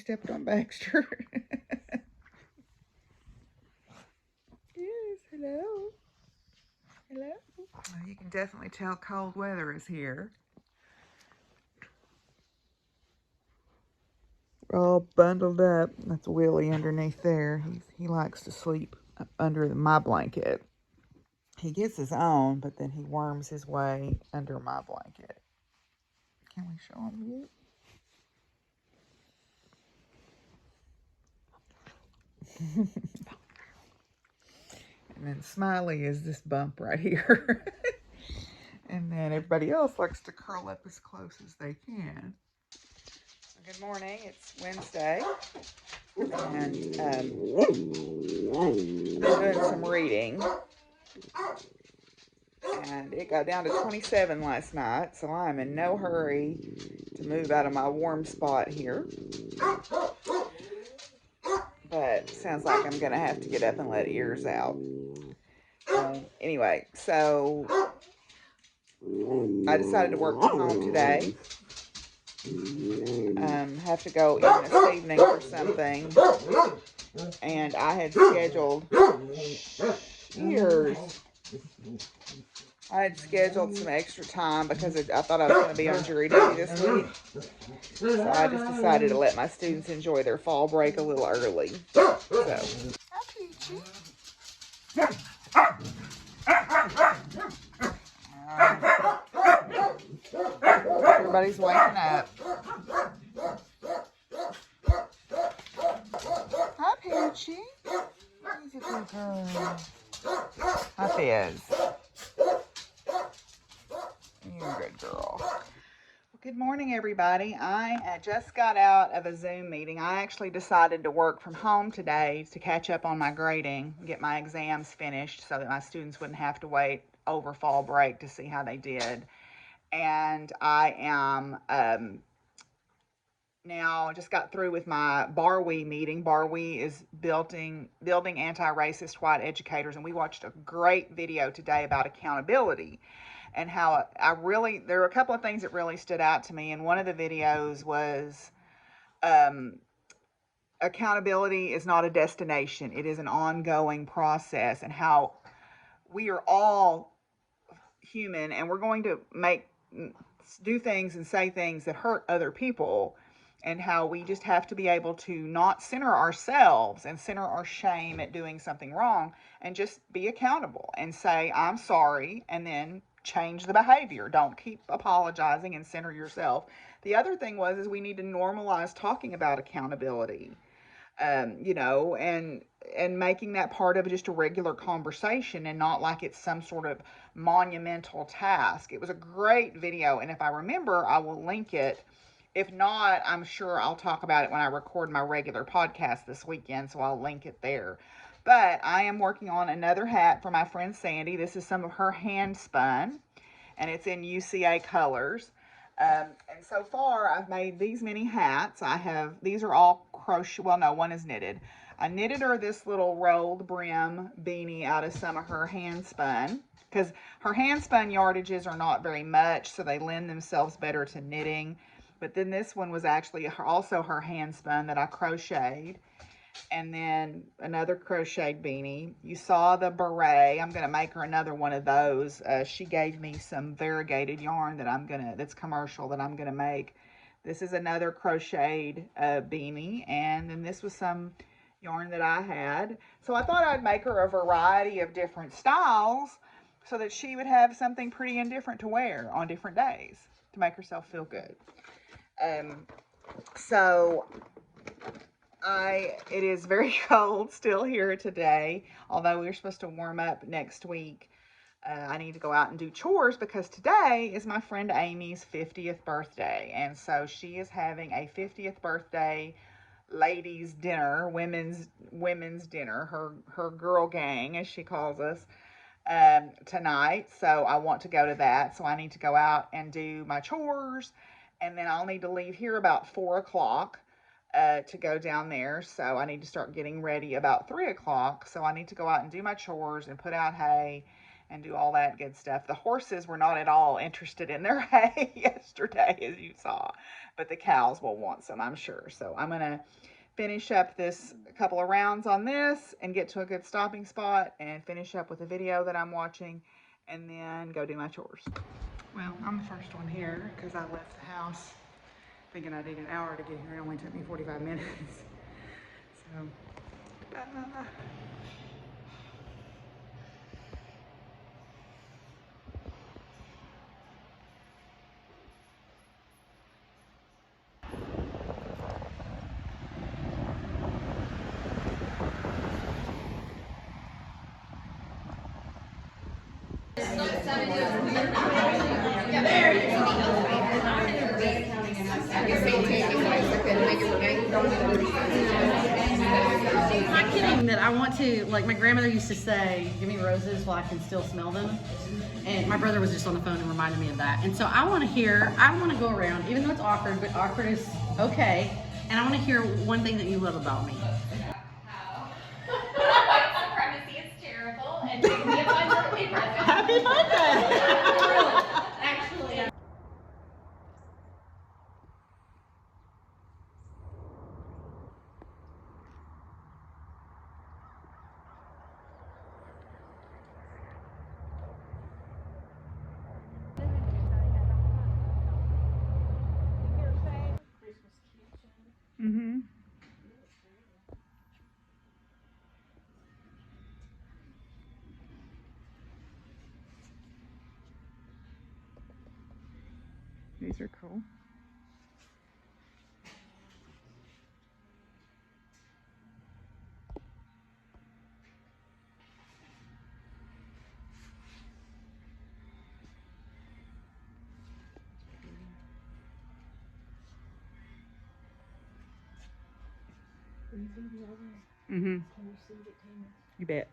stepped on Baxter. Yes, hello. Hello. Well, you can definitely tell cold weather is here. We're all bundled up. That's Willie underneath there. He likes to sleep under my blanket. He gets his own, but then he worms his way under my blanket. Can we show him you? And then Smiley is this bump right here. And then everybody else likes to curl up as close as they can. Good morning. It's Wednesday. And I'm doing some reading. And it got down to 27 last night, so I'm in no hurry to move out of my warm spot here. But sounds like I'm going to have to get up and let ears out. Anyway, so I decided to work from home today. Have to go in this evening for something. And I had scheduled some extra time because I thought I was going to be on jury duty this week. So I just decided to let my students enjoy their fall break a little early. So. Hi, Peachy. Everybody's waking up. Hi, Peachy. He's a good girl. Hi, Fizz. You're a good girl. Well, good morning, everybody. I just got out of a Zoom meeting. I actually decided to work from home today to catch up on my grading, get my exams finished so that my students wouldn't have to wait over fall break to see how they did. And I am now just got through with my BARWE meeting. BARWE is building anti-racist white educators, and we watched a great video today about accountability and how there were a couple of things that really stood out to me. And one of the videos was accountability is not a destination. It is an ongoing process, and how we are all human and we're going to do things and say things that hurt other people, and how we just have to be able to not center ourselves and center our shame at doing something wrong, and just be accountable and say, I'm sorry, and then change the behavior. Don't keep apologizing and center yourself. The other thing is we need to normalize talking about accountability, and making that part of just a regular conversation and not like it's some sort of monumental task. It was a great video, and if I remember, I will link it. If not, I'm sure I'll talk about it when I record my regular podcast this weekend, so I'll link it there. But I am working on another hat for my friend Sandy. This is some of her hand spun, and it's in UCA colors. And so far, I've made these many hats. These are all crochet. Well, no, one is knitted. I knitted her this little rolled brim beanie out of some of her hand spun, because her hand spun yardages are not very much, so they lend themselves better to knitting. But then this one was actually also her hand spun that I crocheted. And then another crocheted beanie. You saw the beret. I'm going to make her another one of those. She gave me some variegated yarn that's commercial, that I'm going to make. This is another crocheted beanie. And then this was some yarn that I had. So I thought I'd make her a variety of different styles so that she would have something pretty and different to wear on different days to make herself feel good. It is very cold still here today, although we're supposed to warm up next week. I need to go out and do chores because today is my friend Amy's 50th birthday. And so she is having a 50th birthday ladies dinner, women's dinner, her girl gang, as she calls us, tonight. So I want to go to that. So I need to go out and do my chores, and then I'll need to leave here about 4 o'clock to go down there. So I need to start getting ready about 3 o'clock. So I need to go out and do my chores and put out hay and do all that good stuff. The horses were not at all interested in their hay yesterday, as you saw, but the cows will want some, I'm sure. So I'm going to finish up this couple of rounds on this and get to a good stopping spot and finish up with a video that I'm watching and then go do my chores. Well, I'm the first one here because I left the house thinking I needed an hour to get here. It only took me 45 minutes. So, I'm not kidding that I want to, like my grandmother used to say, give me roses while I can still smell them. And my brother was just on the phone and reminded me of that. And so I want to go around, even though it's awkward, but awkward is okay. And I want to hear one thing that you love about me. White supremacy is terrible and give me a fun birthday present. Happy birthday! Actually. mm-hmm. These are cool. Mm-hmm. You bet.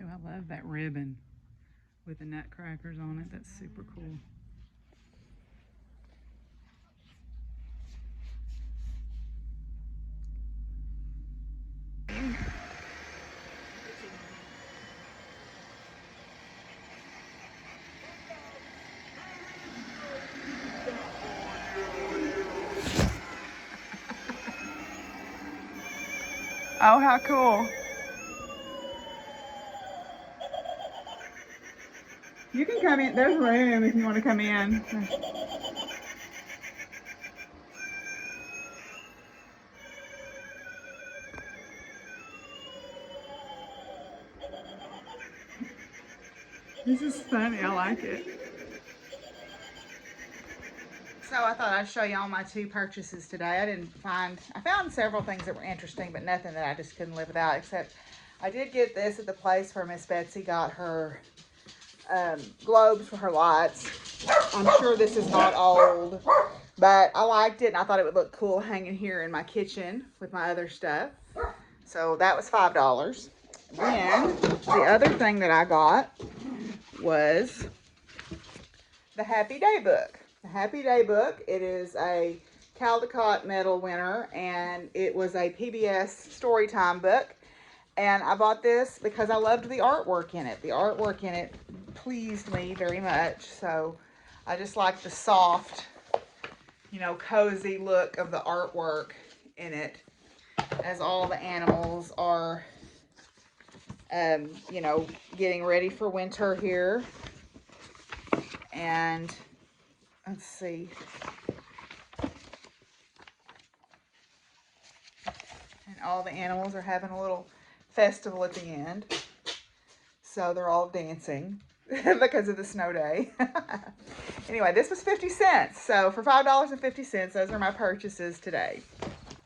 Oh, I love that ribbon with the nutcrackers on it. That's super cool. Oh, how cool. You can come in. There's room if you want to come in. This is funny. I like it. So I thought I'd show y'all my two purchases today. I found several things that were interesting, but nothing that I just couldn't live without, except I did get this at the place where Miss Betsy got her globes for her lights. I'm sure this is not old, but I liked it and I thought it would look cool hanging here in my kitchen with my other stuff. So that was $5. Then the other thing that I got was the Happy Day book. The Happy Day book, it is a Caldecott Medal winner, and it was a PBS Storytime book. And I bought this because I loved the artwork in it. The artwork in it pleased me very much. So I just like the soft, you know, cozy look of the artwork in it, as all the animals are, you know, getting ready for winter here. And let's see. And all the animals are having a little festival at the end. So they're all dancing because of the snow day. Anyway, this was 50 cents. So for $5.50, those are my purchases today.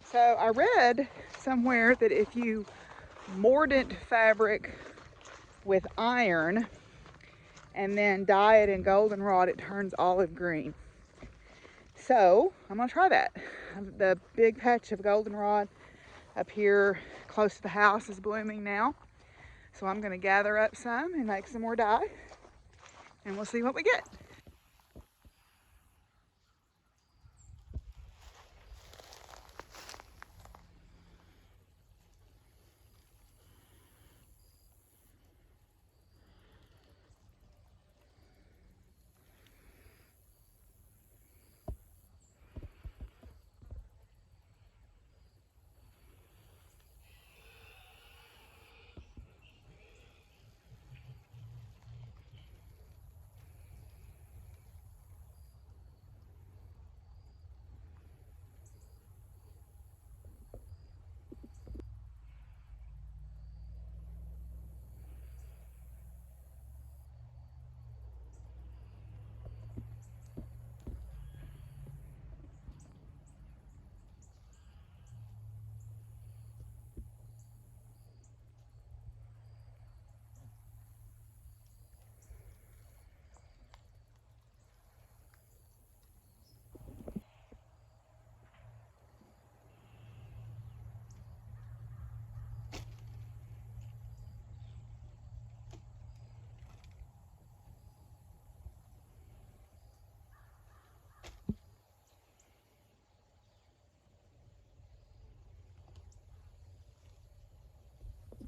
So I read somewhere that if you mordant fabric with iron and then dye it in goldenrod, it turns olive green. So I'm gonna try that. The big patch of goldenrod up here close to the house is blooming now. So I'm gonna gather up some and make some more dye, and we'll see what we get.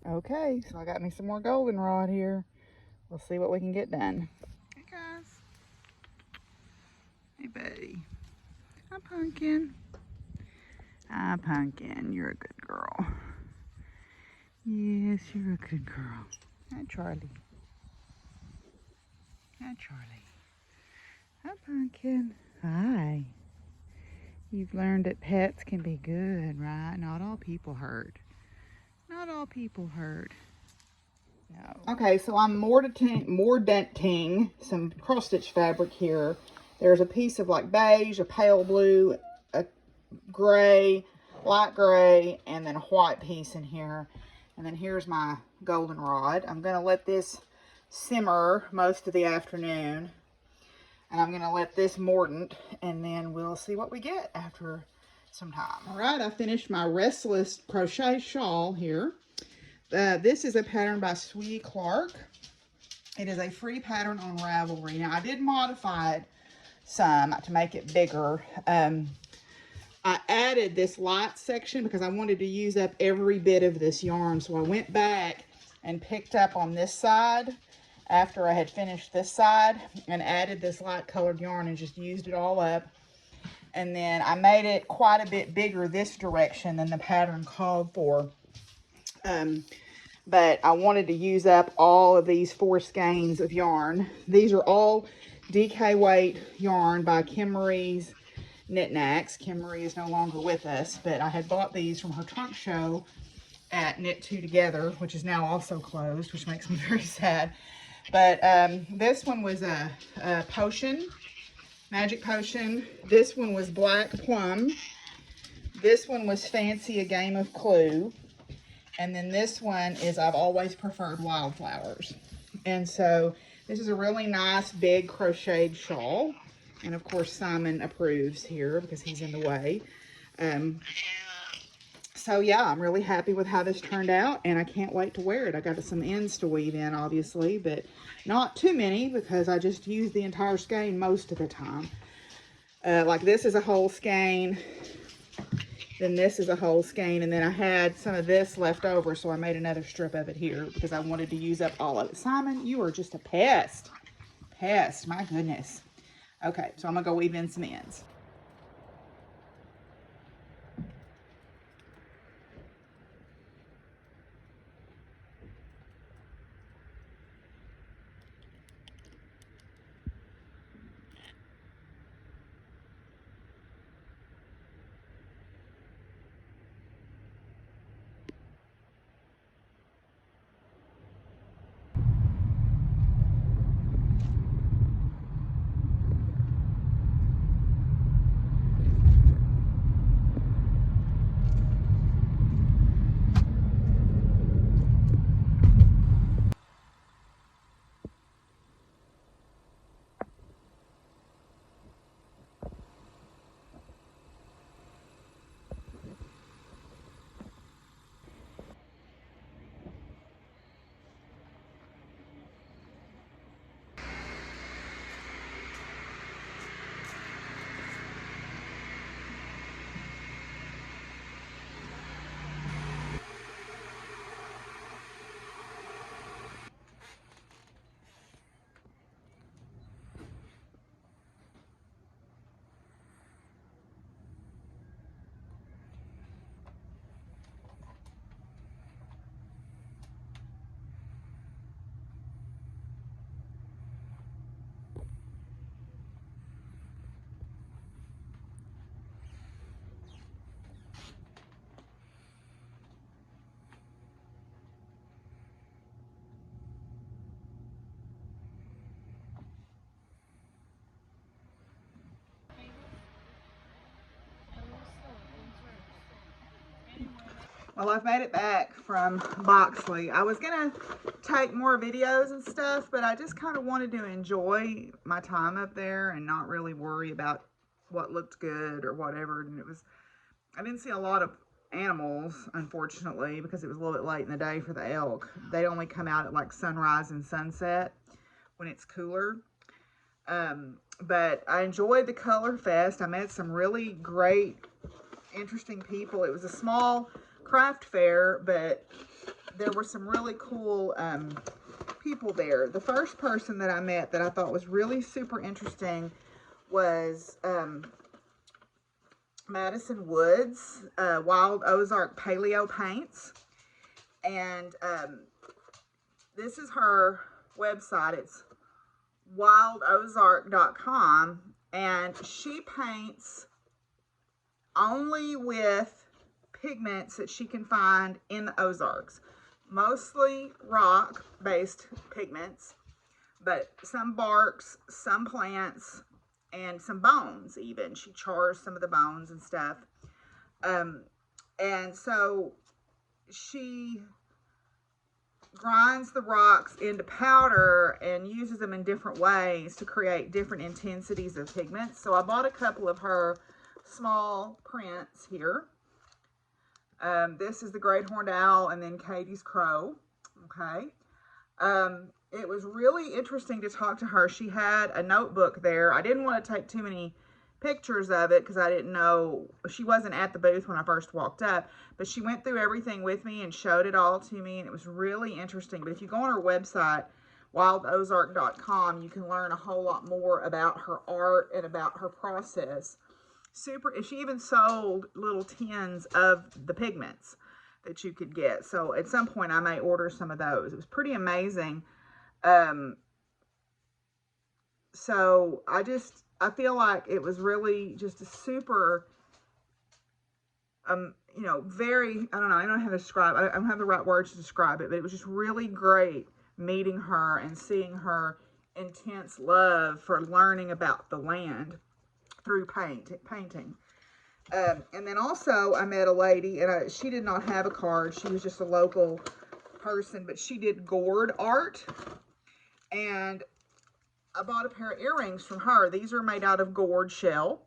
Okay, so I got me some more goldenrod here. We'll see what we can get done. Hey guys. Hey buddy. Hi Pumpkin. Hi Pumpkin, you're a good girl. Yes, you're a good girl. Hi Charlie. Hi Charlie. Hi Pumpkin. Hi. You've learned that pets can be good, right? Not all people hurt. Not all people hurt. No. Okay, so I'm mordanting some cross stitch fabric here. There's a piece of like beige, a pale blue, a gray, light gray, and then a white piece in here. And then here's my goldenrod. I'm going to let this simmer most of the afternoon. And I'm going to let this mordant, and then we'll see what we get after some time. All right, I finished my Restless crochet shawl here. This is a pattern by Sweetie Clark. It is a free pattern on Ravelry. Now, I did modify it some to make it bigger. I added this light section because I wanted to use up every bit of this yarn. So I went back and picked up on this side after I had finished this side and added this light colored yarn and just used it all up. And then I made it quite a bit bigger this direction than the pattern called for. But I wanted to use up all of these 4 skeins of yarn. These are all DK weight yarn by Kim Marie's Knit Knacks. Kim Marie is no longer with us, but I had bought these from her trunk show at Knit Two Together, which is now also closed, which makes me very sad. But this one was a potion, magic potion. This one was black plum. This one was fancy, a game of Clue. And then this one is I've always preferred wildflowers. And so this is a really nice big crocheted shawl. And of course Simon approves here because he's in the way. So yeah, I'm really happy with how this turned out, and I can't wait to wear it. I got some ends to weave in, obviously, but not too many because I just use the entire skein most of the time. Like this is a whole skein, then this is a whole skein, and then I had some of this left over, so I made another strip of it here because I wanted to use up all of it. Simon, you are just a pest. Pest, my goodness. Okay, so I'm gonna go weave in some ends. Well, I've made it back from Boxley. I was gonna take more videos and stuff, but I just kind of wanted to enjoy my time up there and not really worry about what looked good or whatever. And I didn't see a lot of animals, unfortunately, because it was a little bit late in the day for the elk. They only come out at like sunrise and sunset when it's cooler. But I enjoyed the Color Fest. I met some really great, interesting people. It was a small craft fair, but there were some really cool people there. The first person that I met that I thought was really super interesting was Madison Woods, Wild Ozark Paleo Paints. And this is her website. It's wildozark.com. And she paints only with pigments that she can find in the Ozarks. Mostly rock-based pigments, but some barks, some plants, and some bones even. She chars some of the bones and stuff. And so she grinds the rocks into powder and uses them in different ways to create different intensities of pigments. So I bought a couple of her small prints here. This is the Great Horned Owl and then Katie's Crow. Okay. It was really interesting to talk to her. She had a notebook there. I didn't want to take too many pictures of it because I didn't know, she wasn't at the booth when I first walked up, but she went through everything with me and showed it all to me, and it was really interesting. But if you go on her website, wildozark.com, you can learn a whole lot more about her art and about her process. Super. She even sold little tins of the pigments that you could get. So at some point I may order some of those. It was pretty amazing. So I feel like it was really just a super, very, I don't know, I don't know how to describe it. I don't have the right words to describe it, but it was just really great meeting her and seeing her intense love for learning about the land through painting. And then also I met a lady, and she did not have a card. She was just a local person, but she did gourd art. And I bought a pair of earrings from her. These are made out of gourd shell.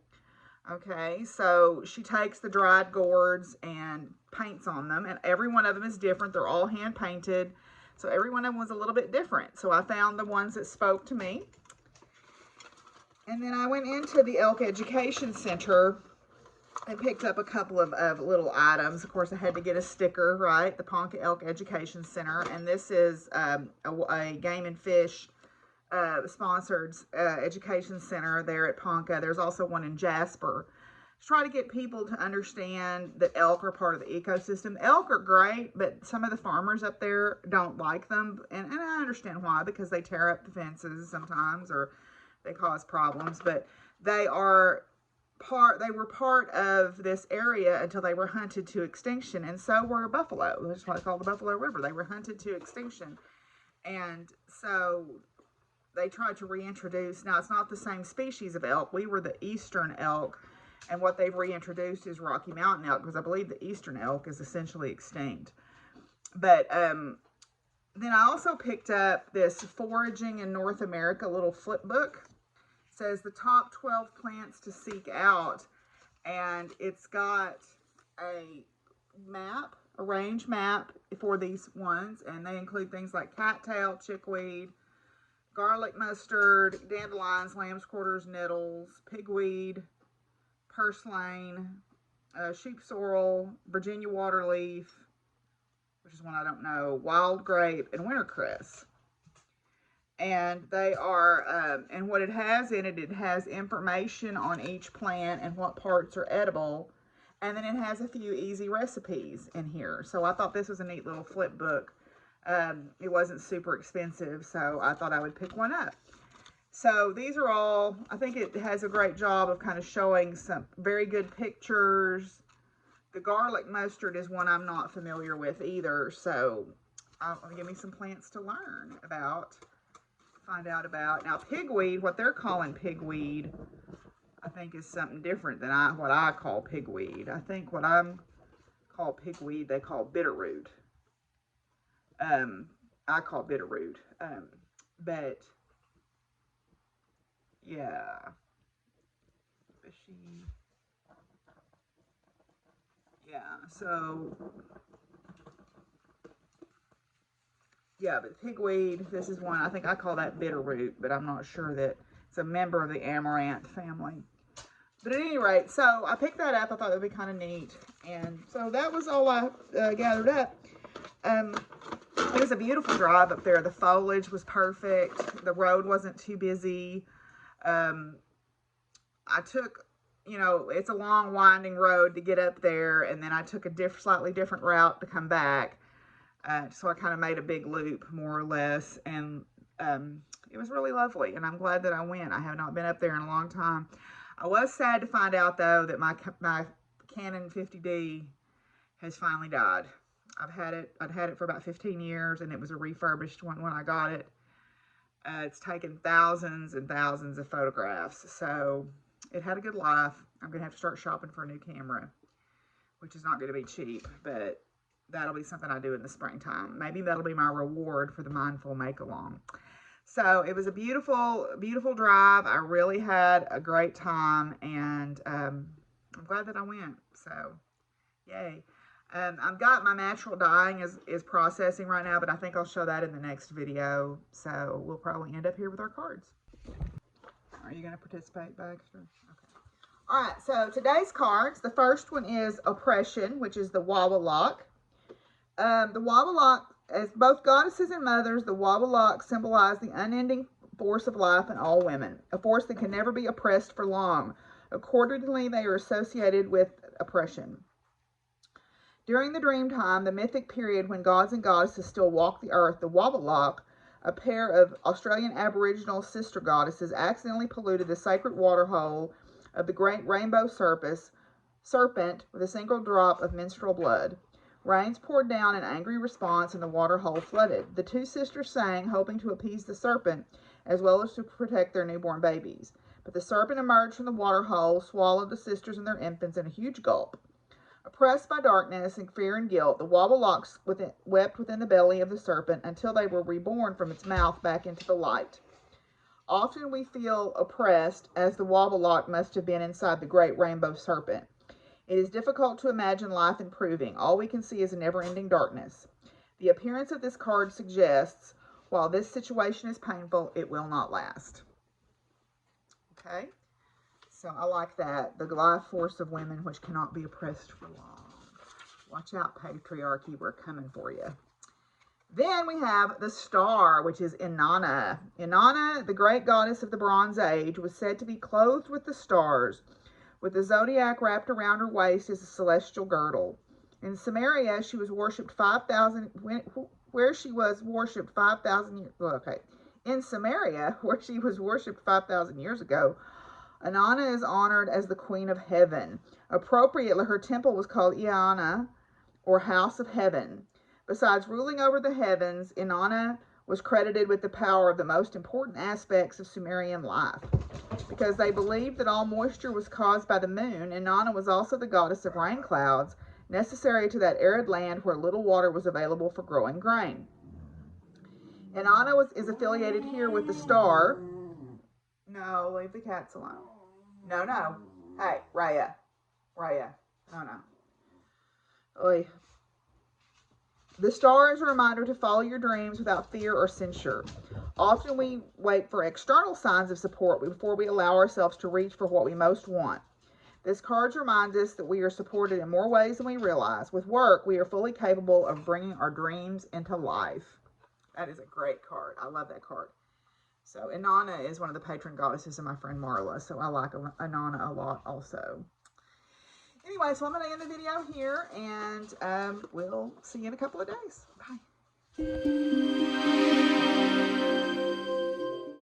Okay, so she takes the dried gourds and paints on them, and every one of them is different. They're all hand painted, so every one of them was a little bit different. So I found the ones that spoke to me. And then I went into the Elk Education Center and picked up a couple of little items. Of course, I had to get a sticker, right? The Ponca Elk Education Center. And this is a Game and Fish sponsored education center there at Ponca. There's also one in Jasper. Just try to get people to understand that elk are part of the ecosystem. Elk are great, but some of the farmers up there don't like them. And I understand why, because they tear up the fences sometimes, or they cause problems. But they were part of this area until they were hunted to extinction, and so were buffalo. That's why they call the Buffalo River. They were hunted to extinction, and so they tried to reintroduce. Now, it's not the same species of elk. We were the eastern elk, and what they've reintroduced is Rocky Mountain elk, because I believe the eastern elk is essentially extinct. But then I also picked up this Foraging in North America little flip book. It says the top 12 plants to seek out, and it's got a map, a range map for these ones, and they include things like cattail, chickweed, garlic mustard, dandelions, lamb's quarters, nettles, pigweed, purslane, sheep sorrel, Virginia waterleaf, which is one I don't know, wild grape, and wintercress. And they are, and what it has in it, it has information on each plant and what parts are edible. And then it has a few easy recipes in here. So I thought this was a neat little flip book. It wasn't super expensive, so I thought I would pick one up. So these are all, I think it has a great job of kind of showing some very good pictures. The garlic mustard is one I'm not familiar with either, so give me some plants to learn about, find out about. Now, pigweed, what they're calling pigweed, I think is something different than what I call pigweed. I think what I'm call pigweed, they call bitterroot. I call bitterroot, but yeah, fishy. Yeah, so yeah, but pigweed, this is one, I think I call that bitterroot, but I'm not sure that it's a member of the amaranth family. But at any rate, so I picked that up. I thought that would be kind of neat. And so that was all I gathered up. It was a beautiful drive up there. The foliage was perfect. The road wasn't too busy. I took, it's a long winding road to get up there, and then I took a slightly different route to come back. So I kind of made a big loop, more or less, and it was really lovely, and I'm glad that I went. I have not been up there in a long time. I was sad to find out, though, that my Canon 50D has finally died. I'd had it for about 15 years, and it was a refurbished one when I got it. It's taken thousands and thousands of photographs, so it had a good life. I'm going to have to start shopping for a new camera, which is not going to be cheap, but that'll be something I do in the springtime. Maybe that'll be my reward for the Mindful Make-Along. So it was a beautiful, beautiful drive. I really had a great time, and I'm glad that I went. So, yay. I've got my natural dyeing is processing right now, but I think I'll show that in the next video. So we'll probably end up here with our cards. Are you going to participate, Baxter? Okay. All right, so today's cards, the first one is Oppression, which is the Wawalock. The Wawalock, as both goddesses and mothers, the Wawalock symbolize the unending force of life in all women, a force that can never be oppressed for long. Accordingly, they are associated with oppression. During the dream time, the mythic period when gods and goddesses still walked the earth, the Wawalock, a pair of Australian Aboriginal sister goddesses, accidentally polluted the sacred waterhole of the great rainbow serpent with a single drop of menstrual blood. Rains poured down in angry response, and the waterhole flooded. The two sisters sang, hoping to appease the serpent, as well as to protect their newborn babies. But the serpent emerged from the waterhole, swallowed the sisters and their infants in a huge gulp. Oppressed by darkness and fear and guilt, the Wawalocks wept within the belly of the serpent until they were reborn from its mouth back into the light. Often we feel oppressed, as the Wawalock must have been inside the great rainbow serpent. It is difficult to imagine life improving. All we can see is a never-ending darkness. The appearance of this card suggests, while this situation is painful, it will not last. Okay? So I like that. The life force of women which cannot be oppressed for long. Watch out, patriarchy. We're coming for you. Then we have the star, which is Inanna. Inanna, the great goddess of the Bronze Age, was said to be clothed with the stars, with the zodiac wrapped around her waist as a celestial girdle. In Samaria, she was worshipped 5,000, where she was worshipped 5,000 years, In Samaria, where she was worshipped 5,000 years ago, Inanna is honored as the Queen of Heaven. Appropriately, her temple was called Iana, or House of Heaven. Besides ruling over the heavens, Inanna was credited with the power of the most important aspects of Sumerian life. Because they believed that all moisture was caused by the moon, Inanna was also the goddess of rain clouds, necessary to that arid land where little water was available for growing grain. Inanna is affiliated here with the star. No, leave the cats alone. No. Hey, Raya. No. Oy. The star is a reminder to follow your dreams without fear or censure. Often we wait for external signs of support before we allow ourselves to reach for what we most want. This card reminds us that we are supported in more ways than we realize. With work, we are fully capable of bringing our dreams into life. That is a great card. I love that card. So Inanna is one of the patron goddesses of my friend Marla, so I like Inanna a lot also. Anyway, so I'm going to end the video here, and we'll see you in a couple of days. Bye.